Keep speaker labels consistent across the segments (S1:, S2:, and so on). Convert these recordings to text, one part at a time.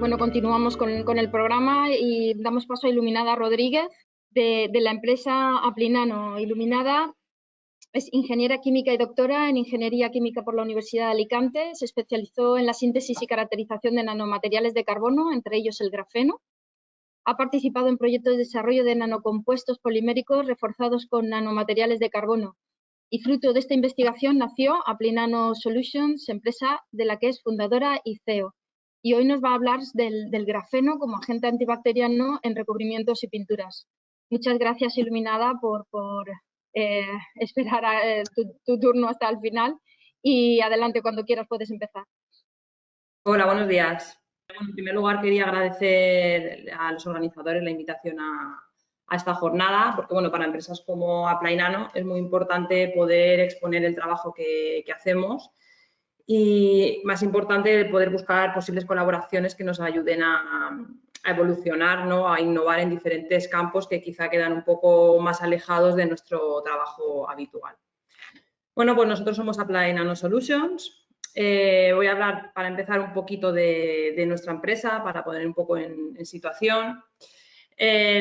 S1: Bueno, continuamos con el programa y damos paso a Iluminada Rodríguez de la empresa Aplinano. Iluminada es ingeniera química y doctora en Ingeniería Química por la Universidad de Alicante. Se especializó en la síntesis y caracterización de nanomateriales de carbono, entre ellos el grafeno. Ha participado en proyectos de desarrollo de nanocompuestos poliméricos reforzados con nanomateriales de carbono. Y fruto de esta investigación nació Aplinano Solutions, empresa de la que es fundadora y CEO. Y hoy nos va a hablar del grafeno como agente antibacteriano en recubrimientos y pinturas. Muchas gracias, Iluminada, por esperar tu turno hasta el final. Y adelante, cuando quieras puedes empezar.
S2: Hola, buenos días. Bueno, en primer lugar, quería agradecer a los organizadores la invitación a esta jornada, porque bueno, para empresas como Aplinano es muy importante poder exponer el trabajo que hacemos y, más importante, poder buscar posibles colaboraciones que nos ayuden a evolucionar, ¿no? A innovar en diferentes campos que quizá quedan un poco más alejados de nuestro trabajo habitual. Bueno, pues nosotros somos Aplinano Solutions. Voy a hablar, para empezar, un poquito de nuestra empresa, para poner un poco en situación.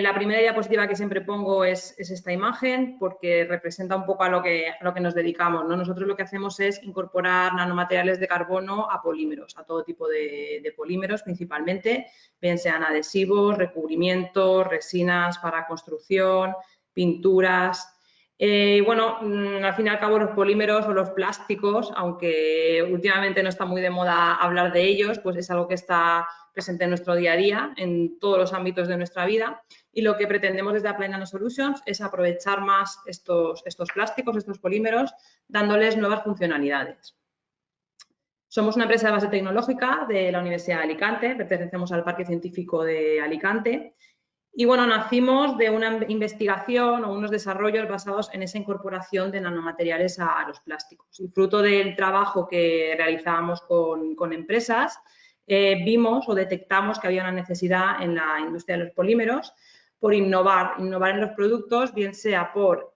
S2: La primera diapositiva que siempre pongo es esta imagen, porque representa un poco a lo que nos dedicamos, ¿no? Nosotros lo que hacemos es incorporar nanomateriales de carbono a polímeros, a todo tipo de polímeros principalmente, bien sean adhesivos, recubrimientos, resinas para construcción, pinturas. Bueno, al fin y al cabo los polímeros o los plásticos, aunque últimamente no está muy de moda hablar de ellos, pues es algo que está presente en nuestro día a día, en todos los ámbitos de nuestra vida, y lo que pretendemos desde Aplinano Solutions es aprovechar más estos plásticos, estos polímeros, dándoles nuevas funcionalidades. Somos una empresa de base tecnológica de la Universidad de Alicante, pertenecemos al Parque Científico de Alicante. Y bueno, nacimos de una investigación o unos desarrollos basados en esa incorporación de nanomateriales a los plásticos. Y fruto del trabajo que realizábamos con empresas, vimos o detectamos que había una necesidad en la industria de los polímeros por innovar en los productos, bien sea por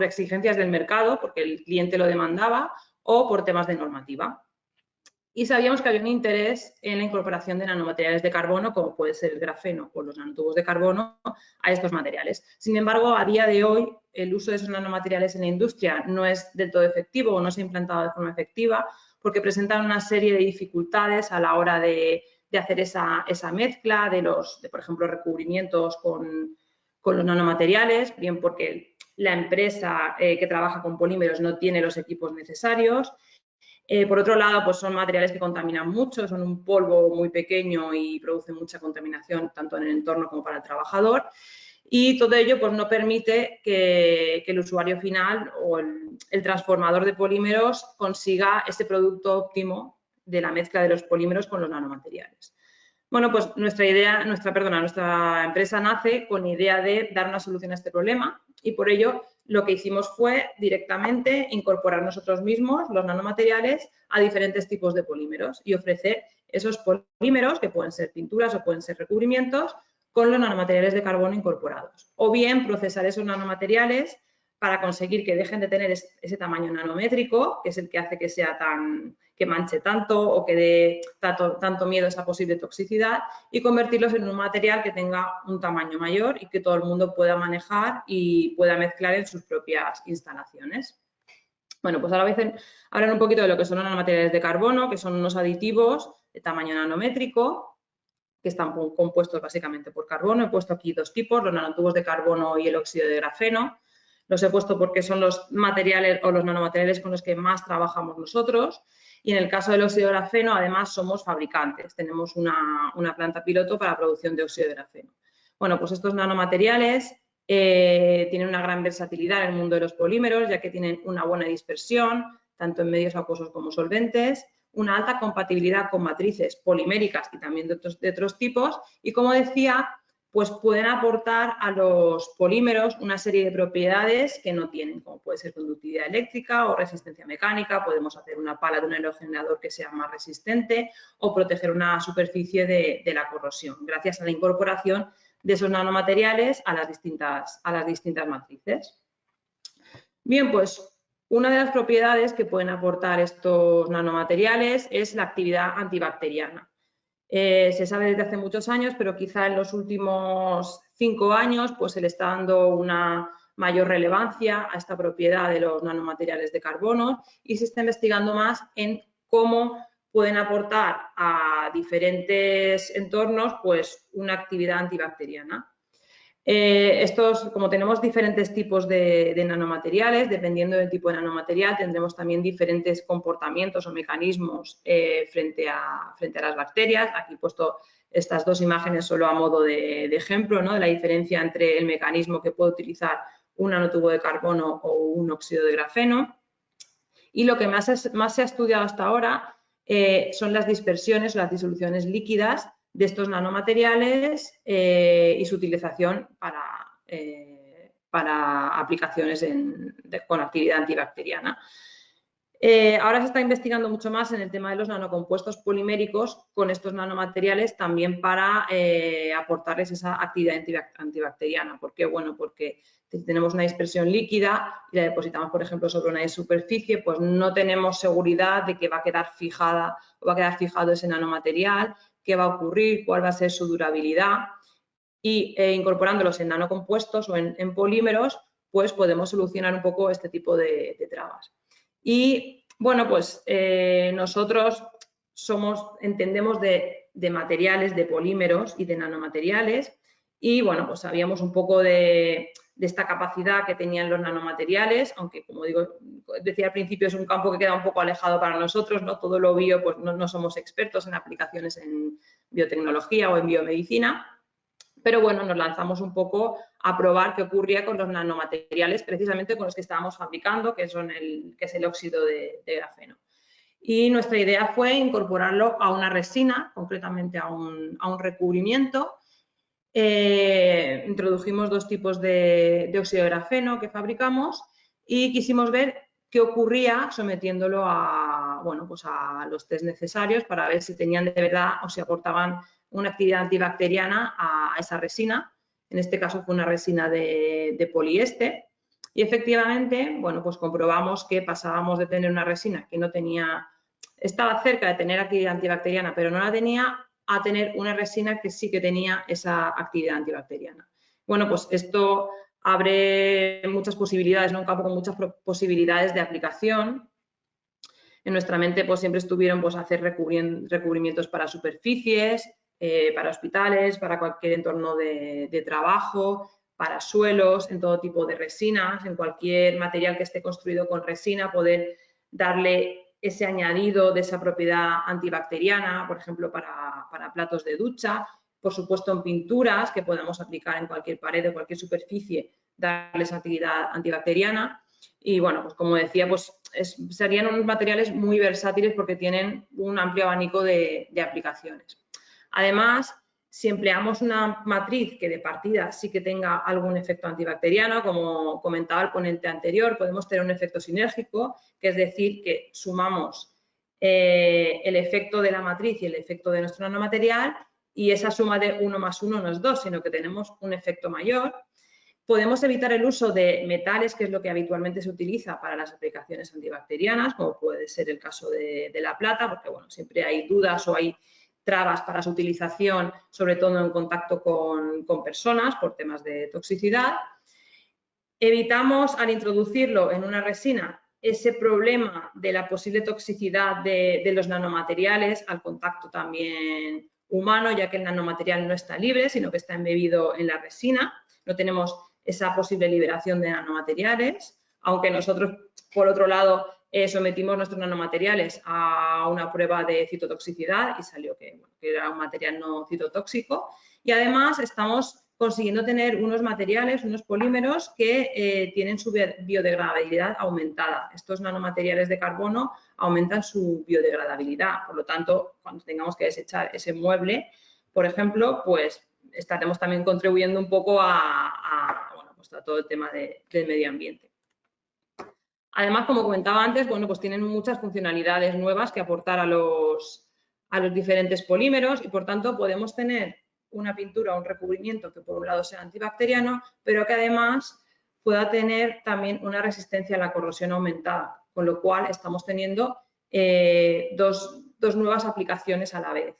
S2: exigencias del mercado, porque el cliente lo demandaba, o por temas de normativa. Y sabíamos que había un interés en la incorporación de nanomateriales de carbono, como puede ser el grafeno o los nanotubos de carbono, a estos materiales. Sin embargo, a día de hoy, el uso de esos nanomateriales en la industria no es del todo efectivo o no se ha implantado de forma efectiva porque presentan una serie de dificultades a la hora de hacer esa mezcla de, por ejemplo, recubrimientos con los nanomateriales, bien porque la empresa que trabaja con polímeros no tiene los equipos necesarios. Por otro lado, pues son materiales que contaminan mucho, son un polvo muy pequeño y producen mucha contaminación tanto en el entorno como para el trabajador. Y todo ello pues, no permite que el usuario final o el transformador de polímeros consiga ese producto óptimo de la mezcla de los polímeros con los nanomateriales. Bueno, pues nuestra empresa nace con idea de dar una solución a este problema y por ello lo que hicimos fue directamente incorporar nosotros mismos los nanomateriales a diferentes tipos de polímeros y ofrecer esos polímeros, que pueden ser pinturas o pueden ser recubrimientos, con los nanomateriales de carbono incorporados. O bien procesar esos nanomateriales para conseguir que dejen de tener ese tamaño nanométrico, que es el que hace que manche tanto o que dé tanto miedo a esa posible toxicidad, y convertirlos en un material que tenga un tamaño mayor y que todo el mundo pueda manejar y pueda mezclar en sus propias instalaciones. Bueno, pues ahora voy a hablar un poquito de lo que son los nanomateriales de carbono, que son unos aditivos de tamaño nanométrico, que están compuestos básicamente por carbono. He puesto aquí dos tipos, los nanotubos de carbono y el óxido de grafeno. Los he puesto porque son los materiales o los nanomateriales con los que más trabajamos nosotros. Y en el caso del óxido de grafeno, además, somos fabricantes. Tenemos una planta piloto para la producción de óxido de grafeno. Bueno, pues estos nanomateriales tienen una gran versatilidad en el mundo de los polímeros, ya que tienen una buena dispersión, tanto en medios acuosos como solventes, una alta compatibilidad con matrices poliméricas y también de otros tipos. Y como decía, pues pueden aportar a los polímeros una serie de propiedades que no tienen, como puede ser conductividad eléctrica o resistencia mecánica. Podemos hacer una pala de un aerogenerador que sea más resistente o proteger una superficie de la corrosión, gracias a la incorporación de esos nanomateriales a las distintas matrices. Bien, pues una de las propiedades que pueden aportar estos nanomateriales es la actividad antibacteriana. Se sabe desde hace muchos años, pero quizá en los últimos 5 años pues se le está dando una mayor relevancia a esta propiedad de los nanomateriales de carbono y se está investigando más en cómo pueden aportar a diferentes entornos pues una actividad antibacteriana. Como tenemos diferentes tipos de nanomateriales, dependiendo del tipo de nanomaterial, tendremos también diferentes comportamientos o mecanismos frente a las bacterias. Aquí he puesto estas dos imágenes solo a modo de ejemplo, ¿no? De la diferencia entre el mecanismo que puede utilizar un nanotubo de carbono o un óxido de grafeno. Y lo que más se ha estudiado hasta ahora son las dispersiones o las disoluciones líquidas de estos nanomateriales y su utilización para aplicaciones con actividad antibacteriana. Ahora se está investigando mucho más en el tema de los nanocompuestos poliméricos con estos nanomateriales también para aportarles esa actividad antibacteriana. ¿Por qué? Bueno, porque si tenemos una dispersión líquida y la depositamos, por ejemplo, sobre una superficie, pues no tenemos seguridad de que va a quedar fijada o va a quedar fijado ese nanomaterial, qué va a ocurrir, cuál va a ser su durabilidad. Y incorporándolos en nanocompuestos o en polímeros, pues podemos solucionar un poco este tipo de trabas. Y bueno, pues nosotros entendemos de materiales, de polímeros y de nanomateriales y bueno, pues sabíamos un poco de esta capacidad que tenían los nanomateriales, aunque como decía al principio es un campo que queda un poco alejado para nosotros, ¿no? Todo lo bio, pues no somos expertos en aplicaciones en biotecnología o en biomedicina. Pero bueno, nos lanzamos un poco a probar qué ocurría con los nanomateriales, precisamente con los que estábamos fabricando, que es el óxido de grafeno. Y nuestra idea fue incorporarlo a una resina, concretamente a un recubrimiento. Introdujimos dos tipos de óxido de grafeno que fabricamos y quisimos ver qué ocurría sometiéndolo a los test necesarios para ver si tenían de verdad o si aportaban una actividad antibacteriana a esa resina. En este caso fue una resina de poliéster. Y efectivamente, bueno, pues comprobamos que pasábamos de tener una resina que estaba cerca de tener actividad antibacteriana, pero no la tenía, a tener una resina que sí que tenía esa actividad antibacteriana. Bueno, pues esto abre muchas posibilidades, ¿no? Un campo con muchas posibilidades de aplicación. En nuestra mente pues siempre estuvieron pues hacer recubrimientos para superficies, para hospitales, para cualquier entorno de trabajo, para suelos, en todo tipo de resinas, en cualquier material que esté construido con resina, poder darle ese añadido de esa propiedad antibacteriana, por ejemplo, para platos de ducha, por supuesto en pinturas que podamos aplicar en cualquier pared o cualquier superficie, darles actividad antibacteriana. Y bueno, pues como decía, pues serían unos materiales muy versátiles porque tienen un amplio abanico de aplicaciones. Además, si empleamos una matriz que de partida sí que tenga algún efecto antibacteriano, como comentaba el ponente anterior, podemos tener un efecto sinérgico, que es decir, que sumamos el efecto de la matriz y el efecto de nuestro nanomaterial y esa suma de 1 más 1 no es 2, sino que tenemos un efecto mayor. Podemos evitar el uso de metales, que es lo que habitualmente se utiliza para las aplicaciones antibacterianas, como puede ser el caso de la plata, porque bueno, siempre hay dudas o hay trabas para su utilización, sobre todo en contacto con personas por temas de toxicidad. Evitamos, al introducirlo en una resina, ese problema de la posible toxicidad de los nanomateriales al contacto también humano, ya que el nanomaterial no está libre, sino que está embebido en la resina. No tenemos esa posible liberación de nanomateriales, aunque nosotros, por otro lado, sometimos nuestros nanomateriales a una prueba de citotoxicidad y salió que era un material no citotóxico. Y además estamos consiguiendo tener unos materiales, unos polímeros que tienen su biodegradabilidad aumentada. Estos nanomateriales de carbono aumentan su biodegradabilidad. Por lo tanto, cuando tengamos que desechar ese mueble, por ejemplo, pues estaremos también contribuyendo un poco a todo el tema del medio ambiente. Además, como comentaba antes, bueno, pues tienen muchas funcionalidades nuevas que aportar a los diferentes polímeros y, por tanto, podemos tener una pintura o un recubrimiento que, por un lado, sea antibacteriano, pero que, además, pueda tener también una resistencia a la corrosión aumentada, con lo cual estamos teniendo dos nuevas aplicaciones a la vez.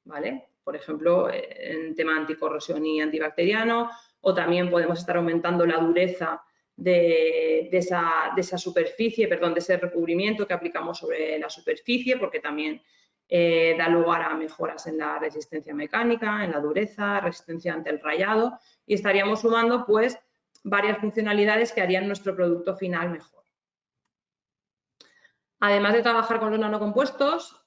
S2: ¿vale? Por ejemplo, en tema anticorrosión y antibacteriano, o también podemos estar aumentando la dureza de esa superficie, perdón, de ese recubrimiento que aplicamos sobre la superficie, porque también da lugar a mejoras en la resistencia mecánica, en la dureza, resistencia ante el rayado, y estaríamos sumando pues varias funcionalidades que harían nuestro producto final mejor. Además de trabajar con los nanocompuestos,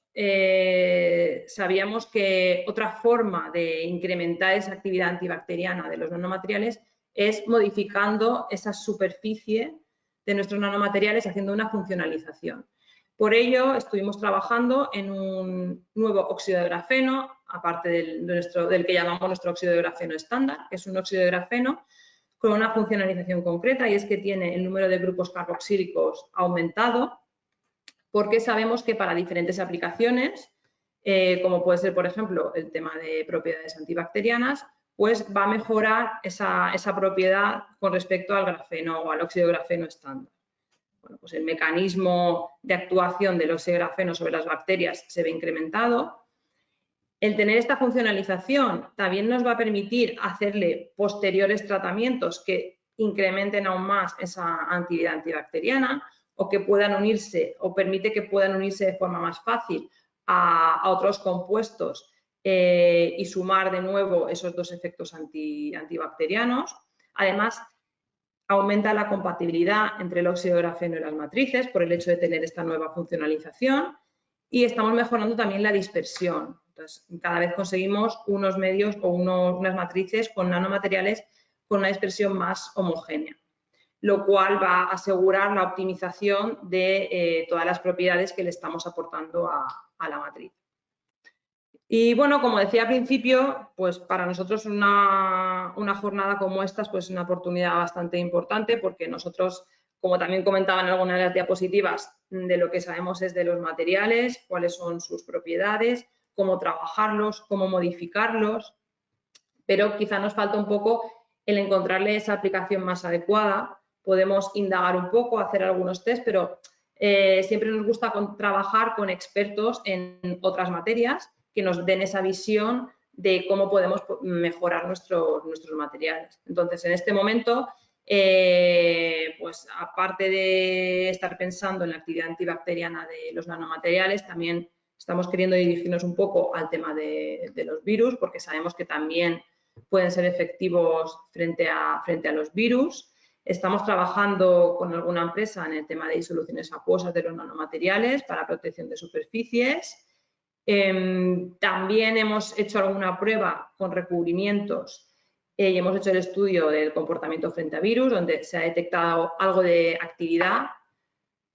S2: sabíamos que otra forma de incrementar esa actividad antibacteriana de los nanomateriales es modificando esa superficie de nuestros nanomateriales haciendo una funcionalización. Por ello, estuvimos trabajando en un nuevo óxido de grafeno, aparte del que llamamos nuestro óxido de grafeno estándar, que es un óxido de grafeno con una funcionalización concreta, y es que tiene el número de grupos carboxílicos aumentado, porque sabemos que para diferentes aplicaciones, como puede ser, por ejemplo, el tema de propiedades antibacterianas, pues va a mejorar esa propiedad con respecto al grafeno o al óxido de grafeno estándar. Bueno, pues el mecanismo de actuación del óxido de grafeno sobre las bacterias se ve incrementado. El tener esta funcionalización también nos va a permitir hacerle posteriores tratamientos que incrementen aún más esa actividad antibacteriana, o que puedan unirse, o permite que puedan unirse de forma más fácil a otros compuestos y sumar de nuevo esos dos efectos antibacterianos. Además, aumenta la compatibilidad entre el óxido de grafeno y las matrices por el hecho de tener esta nueva funcionalización, y estamos mejorando también la dispersión. Entonces, cada vez conseguimos unos medios o unas matrices con nanomateriales con una dispersión más homogénea, lo cual va a asegurar la optimización de todas las propiedades que le estamos aportando a la matriz. Y bueno, como decía al principio, pues para nosotros una jornada como esta pues es una oportunidad bastante importante, porque nosotros, como también comentaba en algunas de las diapositivas, de lo que sabemos es de los materiales, cuáles son sus propiedades, cómo trabajarlos, cómo modificarlos, pero quizá nos falta un poco el encontrarle esa aplicación más adecuada. Podemos indagar un poco, hacer algunos test, pero siempre nos gusta trabajar con expertos en otras materias que nos den esa visión de cómo podemos mejorar nuestros materiales. Entonces, en este momento, pues aparte de estar pensando en la actividad antibacteriana de los nanomateriales, también estamos queriendo dirigirnos un poco al tema de los virus, porque sabemos que también pueden ser efectivos frente a los virus. Estamos trabajando con alguna empresa en el tema de disoluciones acuosas de los nanomateriales para protección de superficies. También hemos hecho alguna prueba con recubrimientos y hemos hecho el estudio del comportamiento frente a virus, donde se ha detectado algo de actividad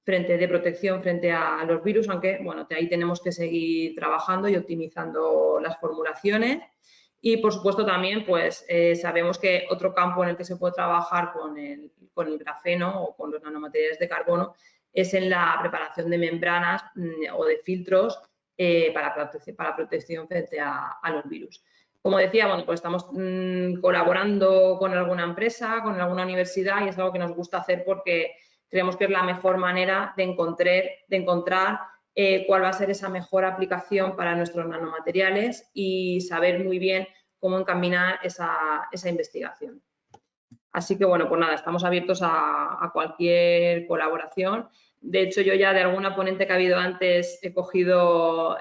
S2: de protección frente a los virus, aunque bueno, de ahí tenemos que seguir trabajando y optimizando las formulaciones. Y por supuesto también pues sabemos que otro campo en el que se puede trabajar con el grafeno o con los nanomateriales de carbono es en la preparación de membranas o de filtros para protección frente a los virus. Como decía, bueno, pues estamos colaborando con alguna empresa, con alguna universidad, y es algo que nos gusta hacer porque creemos que es la mejor manera de encontrar cuál va a ser esa mejor aplicación para nuestros nanomateriales y saber muy bien cómo encaminar esa investigación. Así que, bueno, pues nada, estamos abiertos a cualquier colaboración. De hecho, yo ya de alguna ponente que ha habido antes he cogido,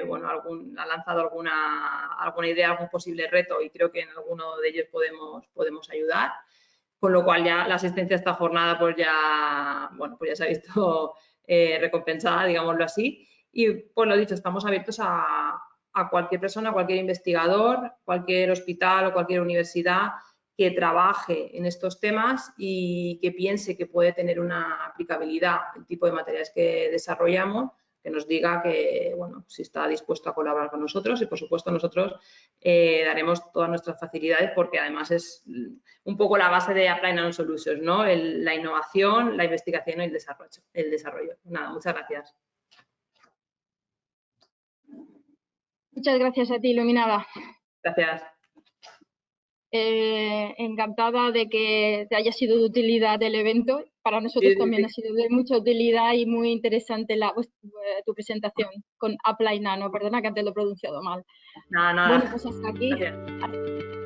S2: bueno, ha lanzado alguna idea, algún posible reto, y creo que en alguno de ellos podemos ayudar. Con lo cual ya la asistencia a esta jornada pues ya, bueno, pues ya se ha visto recompensada, digámoslo así. Y pues lo dicho, estamos abiertos a cualquier persona, cualquier investigador, cualquier hospital o cualquier universidad que trabaje en estos temas y que piense que puede tener una aplicabilidad el tipo de materiales que desarrollamos, que nos diga que, bueno, si está dispuesto a colaborar con nosotros, y por supuesto nosotros daremos todas nuestras facilidades, porque además es un poco la base de Apply Nano Solutions, ¿no? La innovación, la investigación y el desarrollo. Nada, muchas gracias.
S1: Muchas gracias a ti, Iluminada.
S2: Gracias.
S1: Encantada de que te haya sido de utilidad el evento. Para nosotros
S2: Sí, sí,
S1: también ha
S2: sí.
S1: sido de mucha utilidad y muy interesante tu presentación con Apply Nano. Perdona que antes lo he pronunciado mal.
S2: Nada,
S1: Bueno,
S2: nada.
S1: pues hasta aquí.
S2: Gracias.